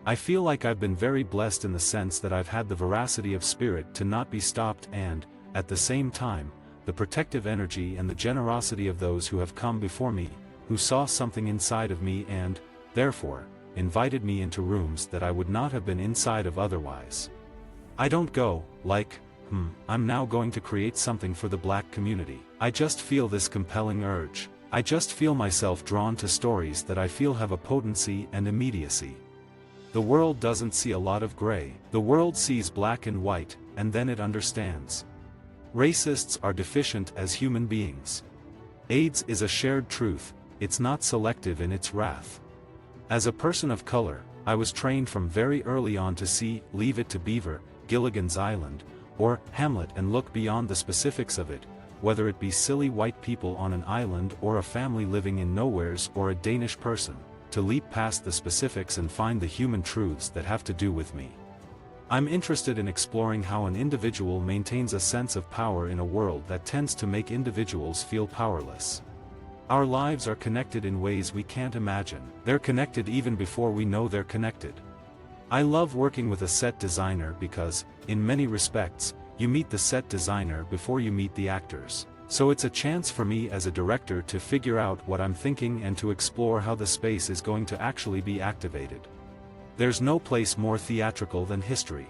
I feel like I've been very blessed in the sense that I've had the veracity of spirit to not be stopped and, at the same time, the protective energy and the generosity of those who have come before me, who saw something inside of me and, therefore, invited me into rooms that I would not have been inside of otherwise. I don't go, like, I'm now going to create something for the black community. I just feel this compelling urge. I just feel myself drawn to stories that I feel have a potency and immediacy. The world doesn't see a lot of gray. The world sees black and white, and then it understands. Racists are deficient as human beings. AIDS is a shared truth, it's not selective in its wrath. As a person of color, I was trained from very early on to see, Leave It to Beaver, Gilligan's Island, or Hamlet and look beyond the specifics of it, whether it be silly white people on an island or a family living in nowheres or a Danish person, to leap past the specifics and find the human truths that have to do with me. I'm interested in exploring how an individual maintains a sense of power in a world that tends to make individuals feel powerless. Our lives are connected in ways we can't imagine. They're connected even before we know they're connected. I love working with a set designer because, in many respects, you meet the set designer before you meet the actors. So it's a chance for me as a director to figure out what I'm thinking and to explore how the space is going to actually be activated. There's no place more theatrical than history.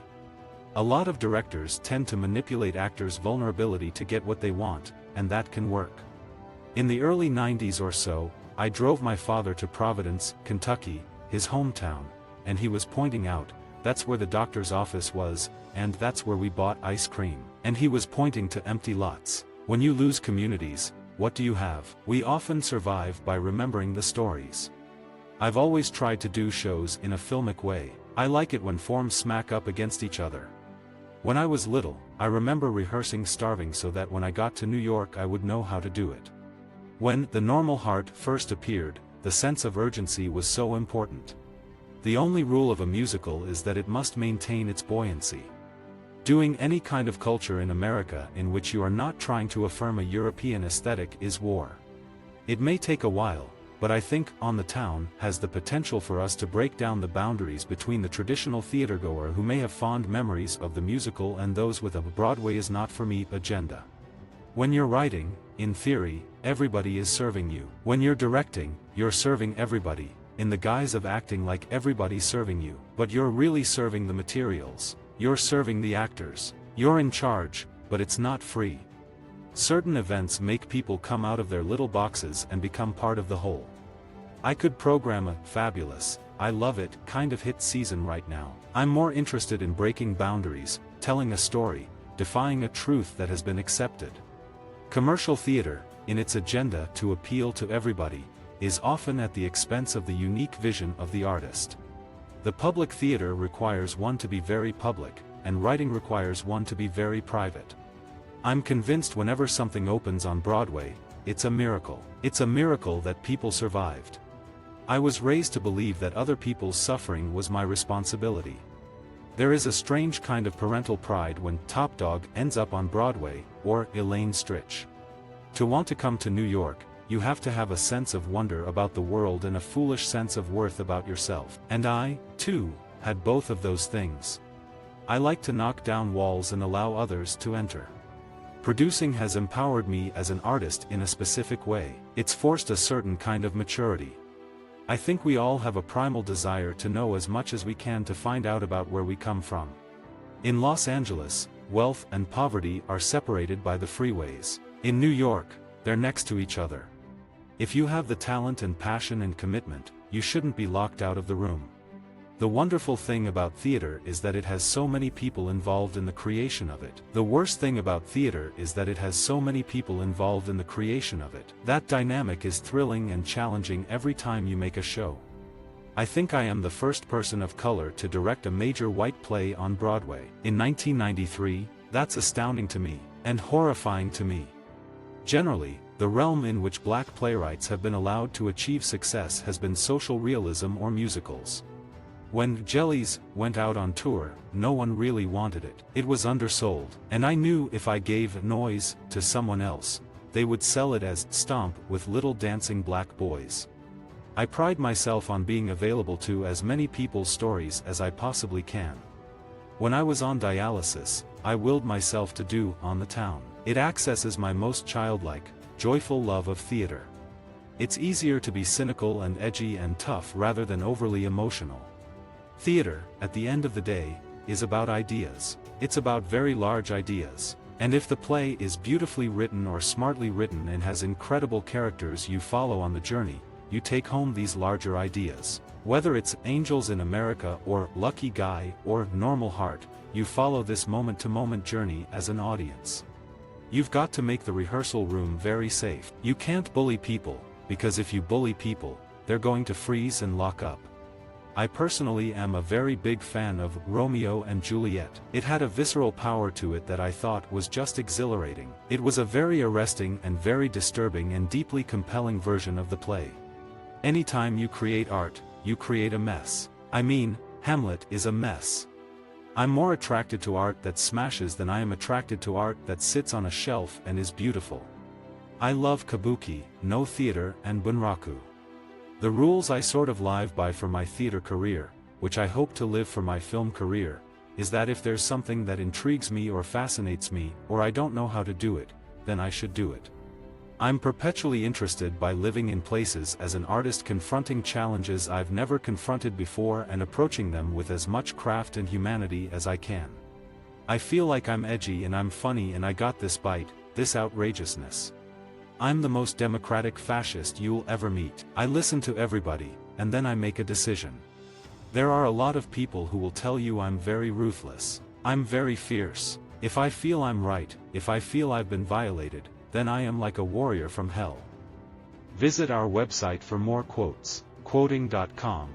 A lot of directors tend to manipulate actors' vulnerability to get what they want, and that can work. In the early 90s or so, I drove my father to Providence, Kentucky, his hometown, and he was pointing out, that's where the doctor's office was, and that's where we bought ice cream. And he was pointing to empty lots. When you lose communities, what do you have? We often survive by remembering the stories. I've always tried to do shows in a filmic way. I like it when forms smack up against each other. When I was little, I remember rehearsing Starving so that when I got to New York I would know how to do it. When The Normal Heart first appeared, the sense of urgency was so important. The only rule of a musical is that it must maintain its buoyancy. Doing any kind of culture in America in which you are not trying to affirm a European aesthetic is war. It may take a while, but I think On the Town has the potential for us to break down the boundaries between the traditional theatergoer who may have fond memories of the musical and those with a Broadway is not for me agenda. When you're writing, in theory, everybody is serving you. When you're directing, you're serving everybody, in the guise of acting like everybody's serving you. But you're really serving the materials. You're serving the actors. You're in charge, but it's not free. Certain events make people come out of their little boxes and become part of the whole. I could program a fabulous, I love it kind of hit season right now. I'm more interested in breaking boundaries, telling a story, defying a truth that has been accepted. Commercial theater, in its agenda to appeal to everybody, is often at the expense of the unique vision of the artist. The public theater requires one to be very public, and writing requires one to be very private. I'm convinced whenever something opens on Broadway, it's a miracle. It's a miracle that people survived. I was raised to believe that other people's suffering was my responsibility. There is a strange kind of parental pride when Top Dog ends up on Broadway, or Elaine Stritch. To want to come to New York, you have to have a sense of wonder about the world and a foolish sense of worth about yourself. And I, too, had both of those things. I like to knock down walls and allow others to enter. Producing has empowered me as an artist in a specific way. It's forced a certain kind of maturity. I think we all have a primal desire to know as much as we can to find out about where we come from. In Los Angeles, wealth and poverty are separated by the freeways. In New York, they're next to each other. If you have the talent and passion and commitment, you shouldn't be locked out of the room. The wonderful thing about theater is that it has so many people involved in the creation of it. The worst thing about theater is that it has so many people involved in the creation of it. That dynamic is thrilling and challenging every time you make a show. I think I am the first person of color to direct a major white play on Broadway. In 1993, that's astounding to me, and horrifying to me. Generally, the realm in which black playwrights have been allowed to achieve success has been social realism or musicals. When Jellies went out on tour, no one really wanted it. It was undersold, and I knew if I gave Noise to someone else, they would sell it as Stomp with little dancing black boys. I pride myself on being available to as many people's stories as I possibly can. When I was on dialysis, I willed myself to do On the Town. It accesses my most childlike, joyful love of theater. It's easier to be cynical and edgy and tough rather than overly emotional. Theater, at the end of the day, is about ideas. It's about very large ideas. And if the play is beautifully written or smartly written and has incredible characters you follow on the journey, you take home these larger ideas. Whether it's Angels in America or Lucky Guy or Normal Heart, you follow this moment-to-moment journey as an audience. You've got to make the rehearsal room very safe. You can't bully people, because if you bully people, they're going to freeze and lock up. I personally am a very big fan of Romeo and Juliet. It had a visceral power to it that I thought was just exhilarating. It was a very arresting and very disturbing and deeply compelling version of the play. Anytime you create art, you create a mess. I mean, Hamlet is a mess. I'm more attracted to art that smashes than I am attracted to art that sits on a shelf and is beautiful. I love kabuki, no theater, and bunraku. The rules I sort of live by for my theater career, which I hope to live for my film career, is that if there's something that intrigues me or fascinates me, or I don't know how to do it, then I should do it. I'm perpetually interested by living in places as an artist, confronting challenges I've never confronted before and approaching them with as much craft and humanity as I can. I feel like I'm edgy and I'm funny and I got this bite, this outrageousness. I'm the most democratic fascist you'll ever meet. I listen to everybody, and then I make a decision. There are a lot of people who will tell you I'm very ruthless. I'm very fierce. If I feel I'm right, if I feel I've been violated, then I am like a warrior from hell. Visit our website for more quotes, quoting.com.